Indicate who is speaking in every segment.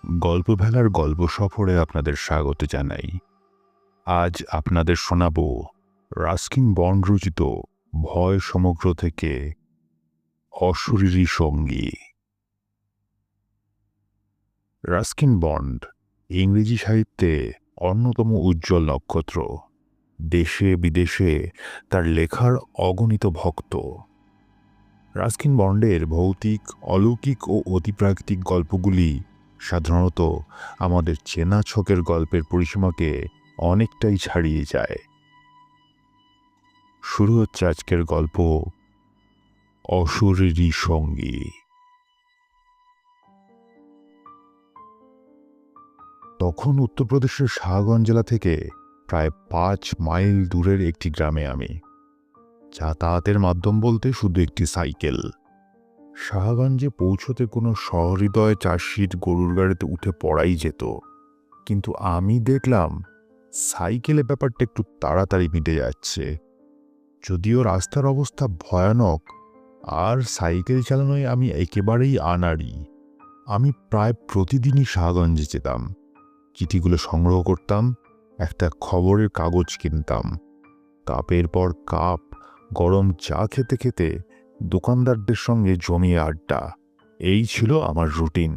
Speaker 1: গল্পভেলার গল্প সফরে আপনাদের স্বাগত জানাই। আজ আপনাদের শোনাব রাস্কিন বন্ড রচিত ভয় সমগ্র থেকে অশরীরী সঙ্গী। রাস্কিন বন্ড ইংরেজি সাহিত্যে অন্যতম উজ্জ্বল নক্ষত্র। দেশে বিদেশে তার লেখার অগণিত ভক্ত। রাস্কিন বন্ডের ভৌতিক, অলৌকিক ও অতিপ্রাকৃতিক গল্পগুলি সাধারণত আমাদের চেনা ছকের গল্পের পরিসীমাকে অনেকটাই ছাড়িয়ে যায়। শুরু হচ্ছে আজকের গল্প, অশরীরী সঙ্গী। তখন উত্তরপ্রদেশের শাহগঞ্জ জেলা থেকে প্রায় 5 মাইল দূরের একটি গ্রামে আমি। যাতায়াতের মাধ্যম বলতে শুধু একটি সাইকেল। শাহগঞ্জে পৌঁছতে কোনো সহৃদয় 4 সিট গরুর গাড়িতে উঠে পড়াই যেত, কিন্তু আমি দেখলাম সাইকেলে ব্যাপারটা একটু তাড়াতাড়ি মিটে যাচ্ছে। যদিও রাস্তার অবস্থা ভয়ানক, আর সাইকেল চালানোয় আমি একেবারেই আনাড়ি। আমি প্রায় প্রতিদিনই শাহগঞ্জে যেতাম, চিঠিগুলো সংগ্রহ করতাম, একটা খবরের কাগজ কিনতাম, কাপের পর কাপ গরম চা খেতে খেতে দোকানদারদের সঙ্গে জমিয়ে আড্ডা। এই ছিল আমার রুটিন।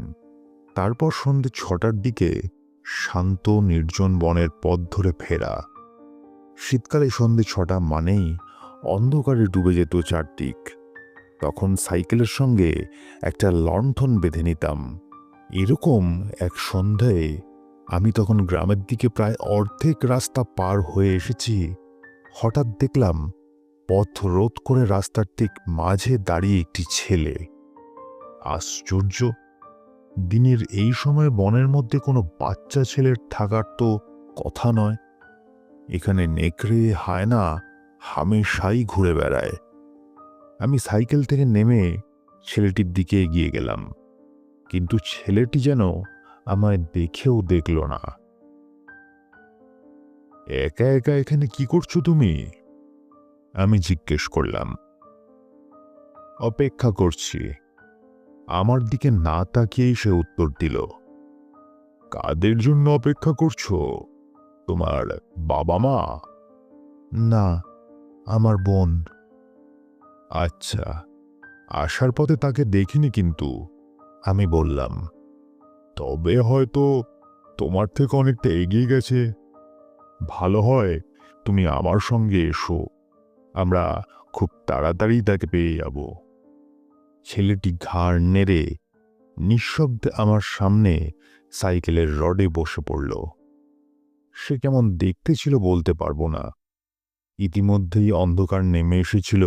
Speaker 1: তারপর সন্ধ্যে 6টার দিকে শান্ত নির্জন বনের পথ ধরে ফেরা। শীতকালে সন্ধ্যে 6টা মানেই অন্ধকারে ডুবে যেত চারদিক। তখন সাইকেলের সঙ্গে একটা লণ্ঠন বেঁধে নিতাম। এরকম এক সন্ধ্যায় আমি তখন গ্রামের দিকে প্রায় অর্ধেক রাস্তা পার হয়ে এসেছি। হঠাৎ দেখলাম পথ রোধ করে রাস্তার ঠিক মাঝে দাঁড়িয়ে একটি ছেলে। আশ্চর্য, দিনের এই সময় বনের মধ্যে কোনো বাচ্চা ছেলের থাকার তো কথা নয়। এখানে নেকড়ে, হায়না হামেশাই ঘুরে বেড়ায়। আমি সাইকেল থেকে নেমে ছেলেটির দিকে এগিয়ে গেলাম, কিন্তু ছেলেটি যেন আমায় দেখেও দেখল না। একা একা এখানে কি করছো তুমি? আমি জিজ্ঞেস করলাম। অপেক্ষা করছি। আমার দিকে না তাকিয়েই সে উত্তর দিল। কাদের জন্য অপেক্ষা করছো? তোমার বাবা মা? না, আমার বোন। আচ্ছা, আসার পথে তাকে দেখিনি কিন্তু, আমি বললাম। তবে হয়তো তোমার থেকে অনেকটা এগিয়ে গেছে। ভালো হয় তুমি আমার সঙ্গে এসো, আমরা খুব তাড়াতাড়ি তাকে পেয়ে যাব। ছেলেটি ঘাড় নেড়ে নিঃশব্দে আমার সামনে সাইকেলের রডে বসে পড়ল। সে কেমন দেখতে ছিল বলতে পারবো না। ইতিমধ্যেই অন্ধকার নেমে এসেছিল,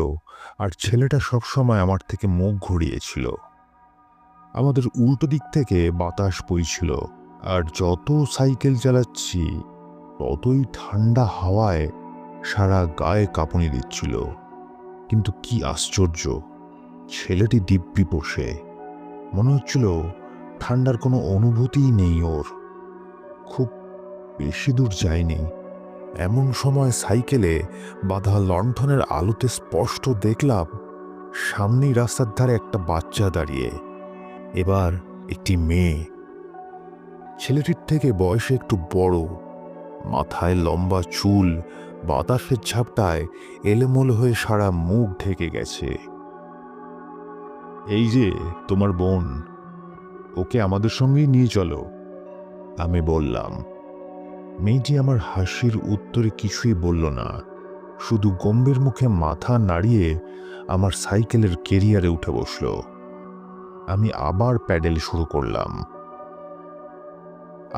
Speaker 1: আর ছেলেটা সবসময় আমার থেকে মুখ ঘুরিয়েছিল। আমাদের উল্টো দিক থেকে বাতাস বইছিল, আর যত সাইকেল চালাচ্ছি ততই ঠান্ডা হাওয়ায় সারা গায়ে কাঁপুনি দিচ্ছিল। কিন্তু কি আশ্চর্য, ছেলেটি দিব্যি বসে। মনে হচ্ছিল ঠান্ডার কোনো অনুভূতিই নেই ওর। খুব বেশি দূর যায়নি, এমন সময় সাইকেলে বাঁধা লণ্ঠনের আলোতে স্পষ্ট দেখলাম সামনেই রাস্তার ধারে একটা বাচ্চা দাঁড়িয়ে। এবার একটি মেয়ে। ছেলেটির থেকে বয়সে একটু বড়, মাথায় লম্বা চুল বাতাসের ঝাপটায় এলোমেলো হয়ে সারা মুখ ঢেকে গেছে। এই যে তোমার বোন, ওকে আমাদের সঙ্গেই নিয়ে চলো, আমি বললাম। মেয়েটি আমার হাসির উত্তরে কিছুই বলল না, শুধু গম্ভীর মুখে মাথা নাড়িয়ে আমার সাইকেলের কেরিয়ারে উঠে বসল। আমি আবার প্যাডেল শুরু করলাম।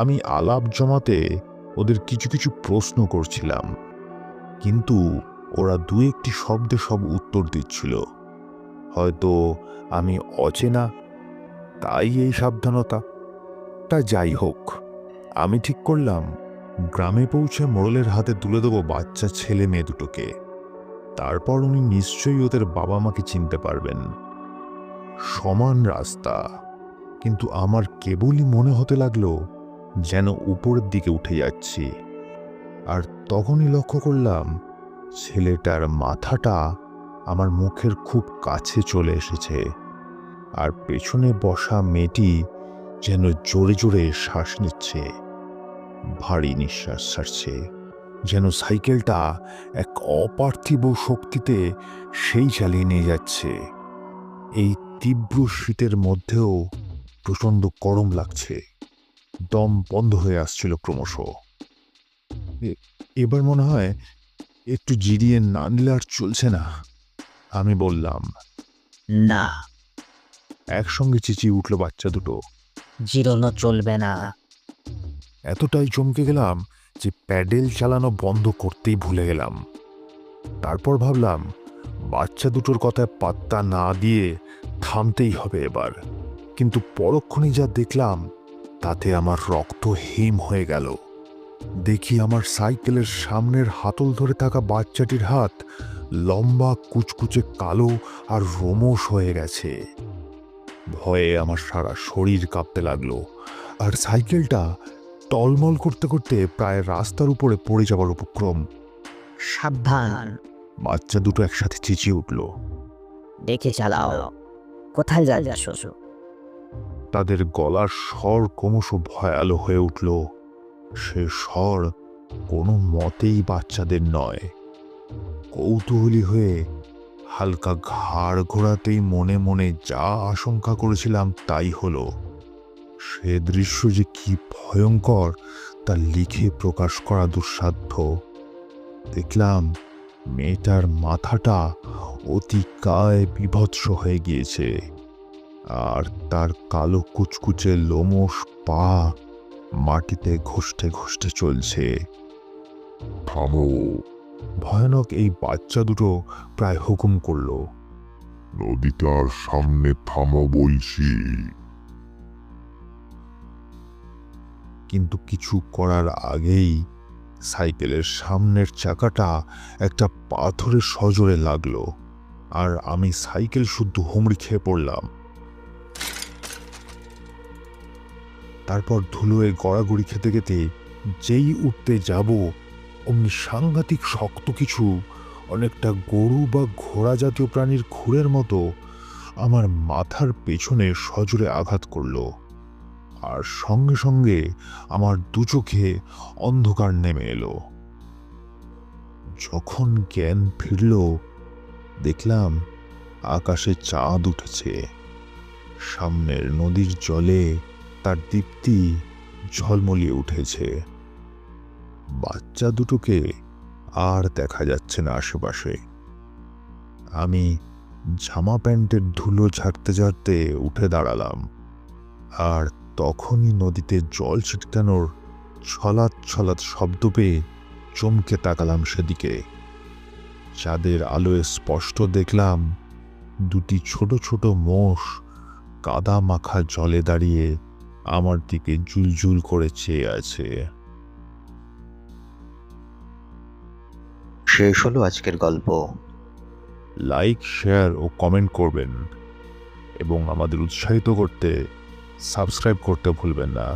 Speaker 1: আমি আলাপ জমাতে ওদের কিছু কিছু প্রশ্ন করছিলাম, কিন্তু ওরা দু একটি শব্দে সব উত্তর দিচ্ছিল। হয়তো আমি অচেনা, তাই এই সাবধানতা। তা যাই হোক, আমি ঠিক করলাম গ্রামে পৌঁছে মোড়লের হাতে তুলে দেবো বাচ্চা ছেলে মেয়ে দুটোকে। তারপর উনি নিশ্চয়ই ওদের বাবা মাকে চিনতে পারবেন। সমান রাস্তা, কিন্তু আমার কেবলই মনে হতে লাগলো যেন উপরের দিকে উঠে যাচ্ছি। আর তখনই লক্ষ্য করলাম ছেলেটার মাথাটা আমার মুখের খুব কাছে চলে এসেছে, আর পেছনে বসা মেয়েটি যেন জোরে জোরে শ্বাস নিচ্ছে, ভারী নিঃশ্বাস ছাড়ছে, যেন সাইকেলটা এক অপার্থিব শক্তিতে সেই চালিয়ে নিয়ে যাচ্ছে। এই তীব্র শীতের মধ্যেও প্রচণ্ড গরম লাগছে, দম বন্ধ হয়ে আসছিল ক্রমশ। এবার মনে হয় একটু জিরিয়ে না নিলে আর চলছে না, আমি বললাম।
Speaker 2: না,
Speaker 1: একসঙ্গে চেঁচিয়ে উঠল বাচ্চা দুটো।
Speaker 2: জিরোনো চলবে না।
Speaker 1: এতটাই চমকে গেলাম যে প্যাডেল চালানো বন্ধ করতেই ভুলে গেলাম। তারপর ভাবলাম, বাচ্চা দুটোর কথায় পাত্তা না দিয়ে থামতেই হবে এবার। কিন্তু পরক্ষণেই যা দেখলাম তাতে আমার রক্ত হিম হয়ে গেল। দেখি আমার সাইকেলের সামনের হাতল ধরে থাকা বাচ্চাটির হাত লম্বা, কুচকুচে, কালো আর রোমশ হয়ে গেছে। ভয়ে আমার সারা শরীর কাঁপতে লাগলো, আর সাইকেলটা টলমল করতে করতে প্রায় রাস্তার উপরে পড়ে যাবার উপক্রম।
Speaker 2: সাবধান,
Speaker 1: বাচ্চা দুটো একসাথে চেঁচিয়ে উঠল।
Speaker 2: দেখে চালাও। কোথায় যাচ্ছ?
Speaker 1: তাদের গলার স্বর ক্রমশ ভয়ালো হয়ে উঠল। সে স্বর কোনো মতেই বাচ্চাদের নয়। কৌতূহলী হয়ে হালকা ঘাড় ঘোরাতেই মনে মনে যা আশঙ্কা করেছিলাম তাই হলো। সে দৃশ্য যে কি ভয়ঙ্কর তা লিখে প্রকাশ করা দুঃসাধ্য। দেখলাম মেয়েটার মাথাটা অতিকায় বিভৎস হয়ে গিয়েছে, আর তার কালো কুচকুচে লোমশ পা মাটিতে ঘষতে ঘষতে চলছে। থামো! ভয়ানক এই বাচ্চা দুটো প্রায় হুকুম করল। নদীটার সামনে থামো বলছি। কিন্তু কিছু করার আগেই সাইকেলের সামনের চাকাটা একটা পাথরের সজোরে লাগলো, আর আমি সাইকেল শুদ্ধ হুমড়ি খেয়ে পড়লাম। তারপর ধুলোয় গড়াগড়ি খেতে খেতে যেই উঠতে যাব, অমনি সাংঘাতিক শক্ত কিছু, অনেকটা গরু বা ঘোড়া জাতীয় প্রাণীর খুরের মতো আমার মাথার পেছনে সজোরে আঘাত করলো, আর সঙ্গে সঙ্গে আমার দু চোখে অন্ধকার নেমে এলো। যখন জ্ঞান ফিরল, দেখলাম আকাশে চাঁদ উঠেছে। সামনের নদীর জলে তার দীপ্তি ঝলমলিয়ে উঠেছে। বাচ্চা দুটোকে আর দেখা যাচ্ছে না আশেপাশে। আমি জামা প্যান্টের ধুলো ঝাড়তে ঝাড়তে উঠে দাঁড়ালাম, আর তখনই নদীতে জল ছিটকানোর ছলাৎ ছলাৎ শব্দ পেয়ে চমকে তাকালাম সেদিকে। চাঁদের আলোয় স্পষ্ট দেখলাম দুটি ছোট ছোট মোষ কাদা মাখা জলে দাঁড়িয়ে আমার দিকে জুলজুল করে চেয়ে আছে।
Speaker 3: শেষ হলো আজকের গল্প।
Speaker 1: লাইক, শেয়ার ও কমেন্ট করবেন, এবং আমাদের উৎসাহিত করতে সাবস্ক্রাইব করতে ভুলবেন না।